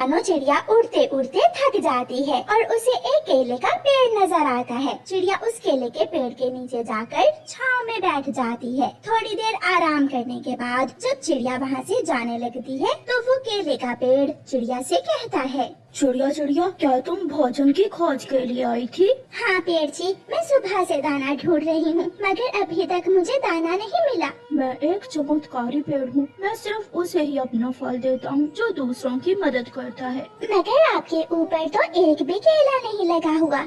मानो चिड़िया उड़ते उड़ते थक जाती है और उसे एक केले का पेड़ नजर आता है। चिड़िया उस केले के पेड़ के नीचे जाकर छांव में बैठ जाती है। थोड़ी देर आराम करने के बाद जब चिड़िया वहाँ से जाने लगती है तो वो केले का पेड़ चिड़िया से कहता है, चिड़िया चिड़िया, क्या तुम भोजन की खोज के लिए आई थी? हाँ पेड़ जी, मैं सुबह से दाना ढूंढ रही हूँ मगर अभी तक मुझे दाना नहीं मिला। मैं एक चमत्कारी पेड़ हूँ। मैं सिर्फ उसे ही अपना फल देता हूँ जो दूसरों की मदद करता है। मगर आपके ऊपर तो एक भी केला नहीं लगा हुआ।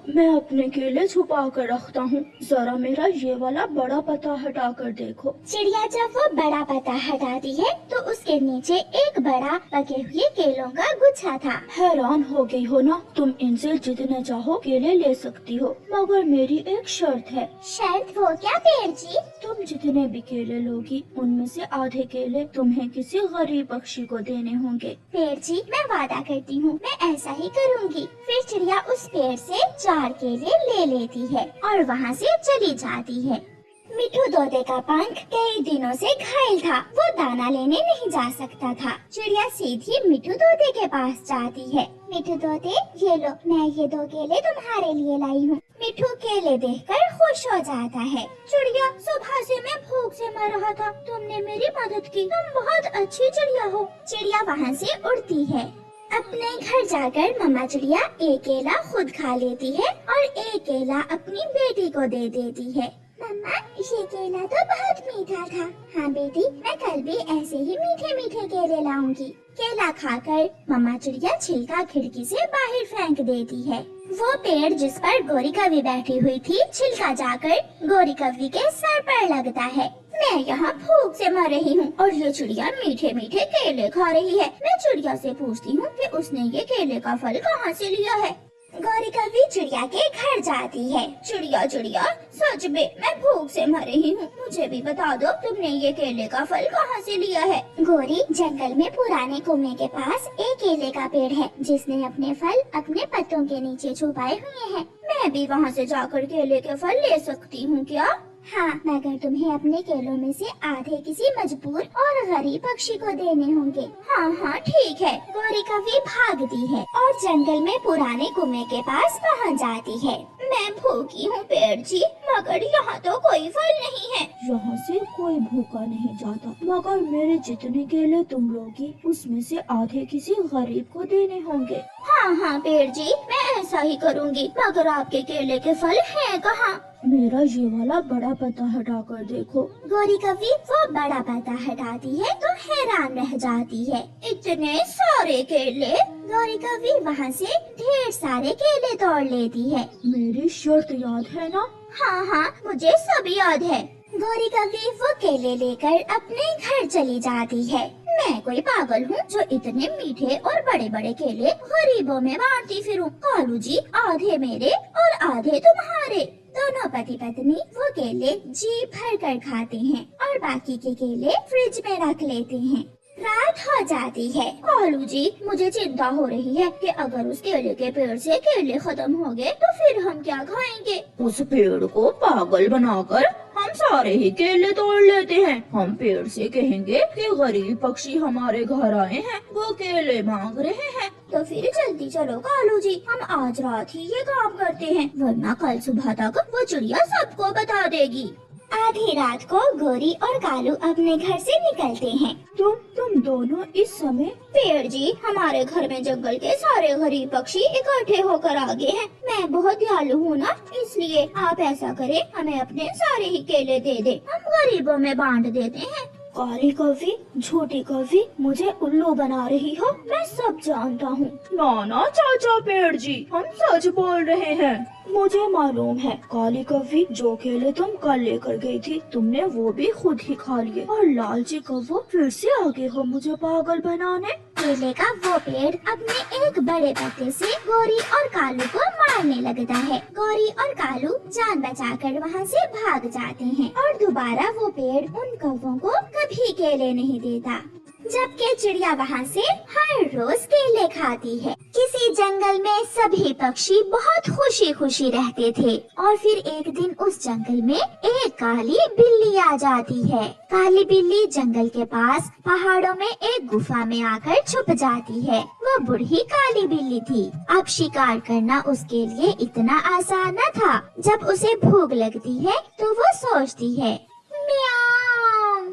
मैं अपने केले छुपा कर रखता हूँ। जरा मेरा ये वाला बड़ा पत्ता हटा कर देखो। चिड़िया जब वो बड़ा पत्ता हटाती है तो उसके नीचे एक बड़ा पके हुए केलों का गुच्छा था। हैरान हो गई हो ना? तुम इनसे जितने चाहो केले ले सकती हो, मगर मेरी एक शर्त है। शर्त? वो क्या पेड़ जी? तुम जितने भी केले लोगी उनमें से आधे केले तुम्हें किसी गरीब पक्षी को देने होंगे। पेड़ जी, मैं वादा करती हूँ मैं ऐसा ही करूँगी। फिर चिड़िया उस पेड़ से 4 केले ले लेती है और वहाँ से चली जाती है। मिट्ठू तोते का पंख कई दिनों से घायल था, वो दाना लेने नहीं जा सकता था। चिड़िया सीधी मिट्ठू तोते के पास जाती है। मिट्ठू तोते, ये लो, मैं ये 2 केले तुम्हारे लिए लाई हूँ। मिट्ठू केले देखकर खुश हो जाता है। चिड़िया, सुबह से मैं भूख से मर रहा था, तुमने मेरी मदद की, तुम बहुत अच्छी चिड़िया हो। चिड़िया वहाँ से उड़ती है। अपने घर जाकर मम्मा चिड़िया एक केला खुद खा लेती है और एक केला अपनी बेटी को दे देती है। मम्मा, ये केला तो बहुत मीठा था। हाँ बेटी, मैं कल भी ऐसे ही मीठे मीठे केले लाऊंगी। केला खाकर मम्मा चिड़िया छिलका खिड़की से बाहर फेंक देती है। वो पेड़ जिस पर गोरी कवि बैठी हुई थी, छिलका जाकर गोरी कवि के सर पर लगता है। मैं यहाँ भूख से मर रही हूँ और ये चिड़िया मीठे मीठे केले खा रही है। मैं चिड़िया से पूछती हूँ कि उसने ये केले का फल कहाँ से लिया है। गोरी कवि चिड़िया के घर जाती है। चिड़िया चिड़िया, सच में मैं भूख से मर रही हूँ, मुझे भी बता दो तुमने ये केले का फल कहाँ से लिया है। गोरी, जंगल में पुराने कुएं के पास एक केले का पेड़ है जिसने अपने फल अपने पत्तों के नीचे छुपाए हुए हैं। मैं भी वहाँ से जाकर केले के फल ले सकती हूँ क्या? हाँ, मगर तुम्हें अपने केलों में से आधे किसी मजबूर और गरीब पक्षी को देने होंगे। हाँ हाँ ठीक है। गोरी कवि भागती है और जंगल में पुराने कुएं के पास पहुँच जाती है। मैं भूखी हूँ पेड़ जी, मगर यहाँ तो कोई फल नहीं है। यहाँ से कोई भूखा नहीं जाता, मगर मेरे जितने केले तुम लोगी उसमें से आधे किसी गरीब को देने होंगे। हाँ हाँ पेड़ जी, मैं ऐसा ही करूँगी, मगर आपके केले के फल हैं कहाँ? मेरा ये वाला बड़ा पत्ता हटा कर देखो। गोरी कवि वो बड़ा पत्ता हटाती है तो हैरान रह जाती है। इतने सारे केले! गोरी कवि वहाँ से ढेर सारे केले तोड़ लेती है। मेरी शर्त याद है ना? हाँ हाँ, मुझे सब याद है। गोरी कवि वो केले लेकर अपने घर चली जाती है। मैं कोई पागल हूँ जो इतने मीठे और बड़े बड़े केले गरीबों में बांटती फिरूं। कालू जी, आधे मेरे और आधे तुम्हारे। दोनों पति पत्नी वो केले जी भर कर खाते हैं और बाकी के केले फ्रिज में रख लेते हैं। रात हो जाती है। कालू जी, मुझे चिंता हो रही है कि अगर उस केले के पेड़ से केले खत्म हो गए तो फिर हम क्या खाएंगे। उस पेड़ को पागल बनाकर हम सारे ही केले तोड़ लेते हैं। हम पेड़ से कहेंगे कि गरीब पक्षी हमारे घर आए हैं, वो केले मांग रहे हैं। तो फिर जल्दी चलो कालू जी, हम आज रात ही ये काम करते हैं, वरना कल सुबह तक वो चिड़िया सबको बता देगी। आधी रात को गोरी और कालू अपने घर से निकलते हैं। तुम दोनों इस समय? पेड़ जी, हमारे घर में जंगल के सारे गरीब पक्षी इकट्ठे होकर आ गए हैं। मैं बहुत दयालु हूँ ना, इसलिए आप ऐसा करें, हमें अपने सारे ही केले दे दे, हम गरीबों में बांट देते हैं। काली कवि, झूठी कवि, मुझे उल्लू बना रही हो, मैं सब जानता हूँ। ना चाचा पेड़ जी, हम सच बोल रहे हैं। मुझे मालूम है काली कवि, जो केले तुम कल लेकर गई थी तुमने वो भी खुद ही खा लिए, और लालची कव्वो फिर से आगे हो मुझे पागल बनाने। केले का वो पेड़ अपने एक बड़े पत्ते से गोरी और कालू को मारने लगता है। गोरी और कालू जान बचाकर वहाँ से भाग जाते हैं और दोबारा वो पेड़ उन कौवों को कभी केले नहीं देता। जबकि चिड़िया वहाँ से हर रोज केले खाती है। किसी जंगल में सभी पक्षी बहुत खुशी खुशी रहते थे और फिर एक दिन उस जंगल में एक काली बिल्ली आ जाती है। काली बिल्ली जंगल के पास पहाड़ों में एक गुफा में आकर छुप जाती है। वो बूढ़ी काली बिल्ली थी। अब शिकार करना उसके लिए इतना आसान न था। जब उसे भूख लगती है तो वो सोचती है, म्याऊं,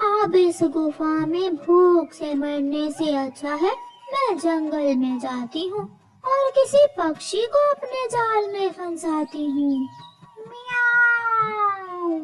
अब इस गुफा में भूख से मरने से अच्छा है मैं जंगल में जाती हूँ और किसी पक्षी को अपने जाल में फंसाती हूँ। म्याऊं।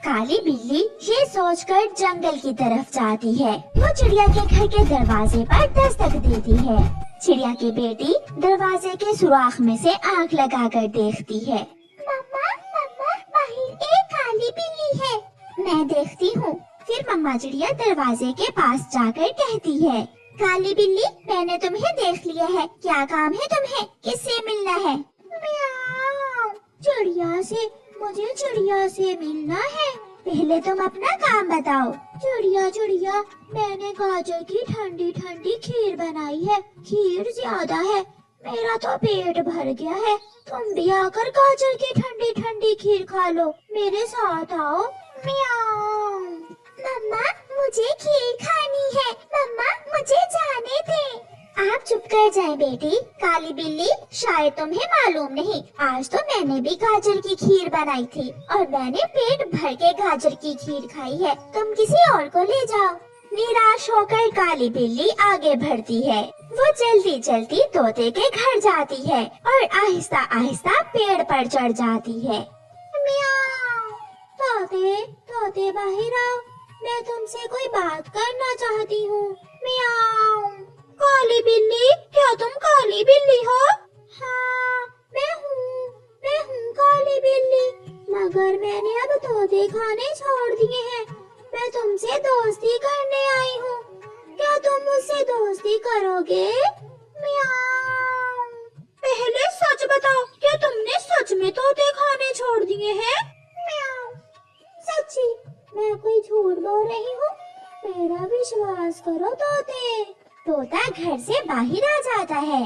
काली बिल्ली ये सोचकर जंगल की तरफ जाती है। वो चिड़िया के घर के दरवाजे पर दस्तक देती है। चिड़िया की बेटी दरवाजे के सुराख में से आंख लगाकर देखती है। मम्मा, मम्मा, बाहर एक काली बिल्ली है। मैं देखती हूँ। फिर मम्मा चिड़िया दरवाजे के पास जाकर कहती है, काली बिल्ली, मैंने तुम्हें देख लिया है। क्या काम है तुम्हें? किससे मिलना है? म्याऊं। चिड़िया से। मुझे चिड़िया से मिलना है। पहले तुम अपना काम बताओ। चिड़िया चिड़िया, मैंने गाजर की ठंडी ठंडी खीर बनाई है। खीर ज्यादा है, मेरा तो पेट भर गया है। तुम भी आकर गाजर की ठंडी ठंडी खीर खा लो। मेरे साथ आओ। म्याऊं। मम्मा, मुझे खीर खानी है। मम्मा, मुझे जाने दे। आप चुप कर जाएं बेटी। काली बिल्ली, शायद तुम्हें मालूम नहीं, आज तो मैंने भी गाजर की खीर बनाई थी और मैंने पेट भर के गाजर की खीर खाई है। तुम किसी और को ले जाओ। निराश होकर काली बिल्ली आगे बढ़ती है। वो जल्दी जल्दी तोते के घर जाती है और आहिस्ता आहिस्ता पेड़ पर चढ़ जाती है। म्याऊं। तोते, तोते बाहर आओ, मैं तुमसे कोई बात करना चाहती हूँ। म्याऊं। काली बिल्ली, क्या तुम काली बिल्ली हो? हाँ, मैं हूँ काली बिल्ली, मगर मैंने अब तोते खाने छोड़ दिए हैं। मैं तुमसे दोस्ती करने आई हूँ। क्या तुम मुझसे दोस्ती करोगे? म्याऊं। पहले सच बताओ, क्या तुमने सच में तोते खाने छोड़ दिए हैं? म्याऊं। सच्ची, मैं कोई झूठ बोल रही हूँ? मेरा विश्वास करो तोते। तोता घर से बाहर आ जाता है।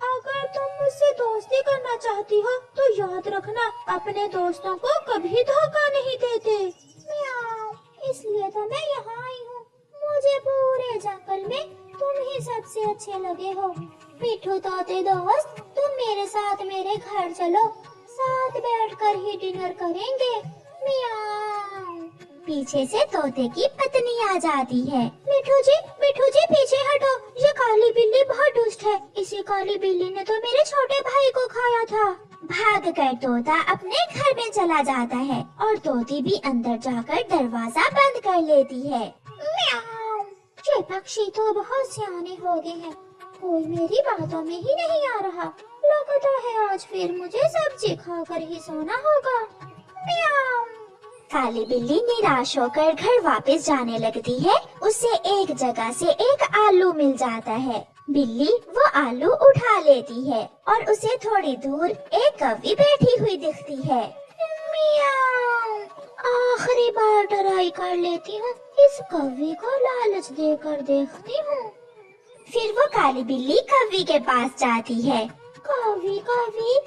अगर तुम मुझसे दोस्ती करना चाहती हो तो याद रखना, अपने दोस्तों को कभी धोखा नहीं देते। म्याऊं। इसलिए तो मैं यहाँ आई हूँ। मुझे पूरे जंगल में तुम ही सबसे अच्छे लगे हो। मिठू तोते दोस्त, तुम मेरे साथ मेरे घर चलो, साथ बैठकर ही डिनर करेंगे। म्याऊं। पीछे से तोते की पत्नी आ जाती है। मिठू जी, पीछे हटो, ये काली बिल्ली बहुत दुष्ट है। इसी काली बिल्ली ने तो मेरे छोटे भाई को खाया था। भागकर तोता अपने घर में चला जाता है और तोती भी अंदर जाकर दरवाजा बंद कर लेती है। म्याऊं। ये पक्षी तो बहुत सियाने हो गए हैं, कोई मेरी बातों में ही नहीं आ रहा। लगता है आज फिर मुझे सब्जी खाकर ही सोना होगा। म्याऊं। काली बिल्ली निराश होकर घर वापस जाने लगती है। उसे एक जगह से एक आलू मिल जाता है। बिल्ली वो आलू उठा लेती है और उसे थोड़ी दूर एक कौवी बैठी हुई दिखती है। म्याऊं। आखिरी बार ट्राई कर लेती हूँ, इस कौवी को लालच देकर देखती हूँ। फिर वो काली बिल्ली कौवी के पास जाती है। कौवी,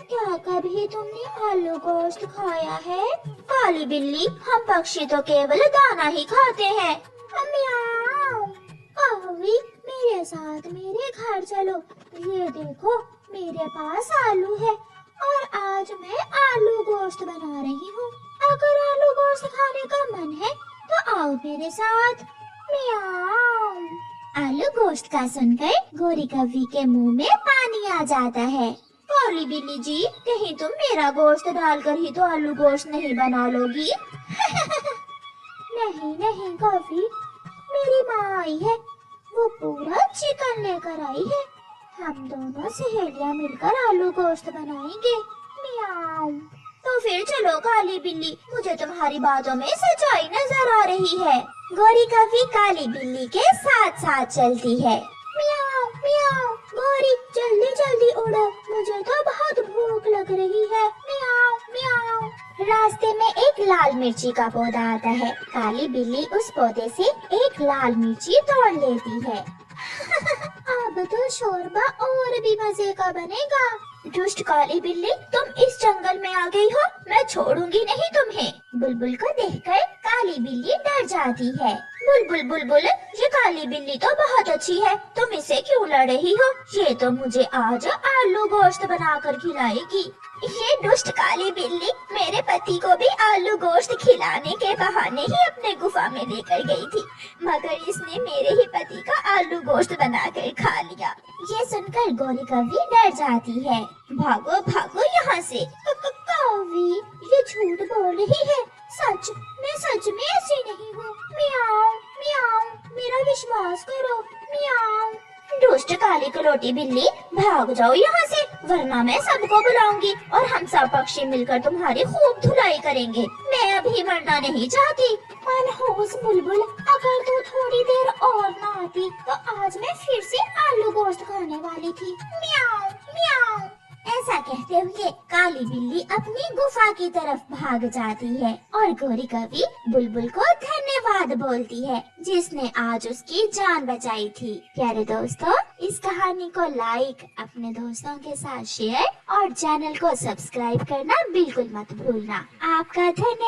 क्या कभी तुमने आलू गोश्त खाया है? काली बिल्ली, हम पक्षी तो केवल दाना ही खाते हैं। म्याऊं। कौवी, मेरे साथ मेरे घर चलो। ये देखो, मेरे पास आलू है और आज मैं आलू गोश्त बना रही हूँ। अगर आलू गोश्त खाने का मन है तो आओ मेरे साथ। म्याऊं। आलू गोश्त का सुनकर गोरी कौवी के मुंह में पानी आ जाता है। काली बिल्ली जी, कहीं तुम मेरा गोश्त डालकर ही तो आलू गोश्त नहीं बना लोगी? नहीं कौवी, मेरी माँ आई है, वो पूरा चिकन लेकर आई है। हम दोनों सहेलियाँ मिलकर आलू गोश्त बनाएंगे। म्याऊं। तो फिर चलो काली बिल्ली, मुझे तुम्हारी बातों में सच्चाई नजर आ रही है। गोरी कौवी काली बिल्ली के साथ साथ चलती है। म्याऊं, म्याऊं, गोरी जल्दी जल्दी उड़ो, मुझे तो बहुत भूख लग रही है। म्याऊं, म्याऊं। रास्ते में एक लाल मिर्ची का पौधा आता है। काली बिल्ली उस पौधे से एक लाल मिर्ची तोड़ लेती है। अब अब तो शोरबा और भी मजे का बनेगा। दुष्ट काली बिल्ली, तुम इस जंगल में आ गई हो, मैं छोड़ूंगी नहीं तुम्हें। बुलबुल को देखकर काली बिल्ली डर जाती है। बुलबुल बुलबुल, ये काली बिल्ली तो बहुत अच्छी है, तुम इसे क्यों लड़ रही हो? ये तो मुझे आज आलू गोश्त बनाकर खिलाएगी। ये दुष्ट काली बिल्ली मेरे पति को भी आलू गोश्त खिलाने के बहाने ही अपने गुफा में लेकर गई थी, मगर इसने मेरे ही पति का आलू गोश्त बनाकर खा लिया। ये सुनकर गोरी कौवी डर जाती है। भागो भागो यहाँ से। कौवी, ये झूठ बोल रही है, मैं सच में ऐसी नहीं हूँ। मियाओ मियाओ, मेरा विश्वास करो। मियाओ। दुष्ट काली कलोटी बिल्ली, भाग जाओ यहाँ से, वरना मैं सबको बुलाऊंगी और हम सब पक्षी मिलकर तुम्हारी खूब धुलाई करेंगे। मैं अभी मरना नहीं चाहती। मनहूस बुलबुल, अगर तू थोड़ी देर और न आती तो आज मैं फिर से आलू गोश्त खाने वाली थी। मियाओ मियाओ। ऐसा कहते हुए काली बिल्ली अपनी गुफा की तरफ भाग जाती है और गोरी कौवी बुलबुल को धन्यवाद बोलती है, जिसने आज उसकी जान बचाई थी। प्यारे दोस्तों, इस कहानी को लाइक, अपने दोस्तों के साथ शेयर और चैनल को सब्सक्राइब करना बिल्कुल मत भूलना। आपका धन्यवाद।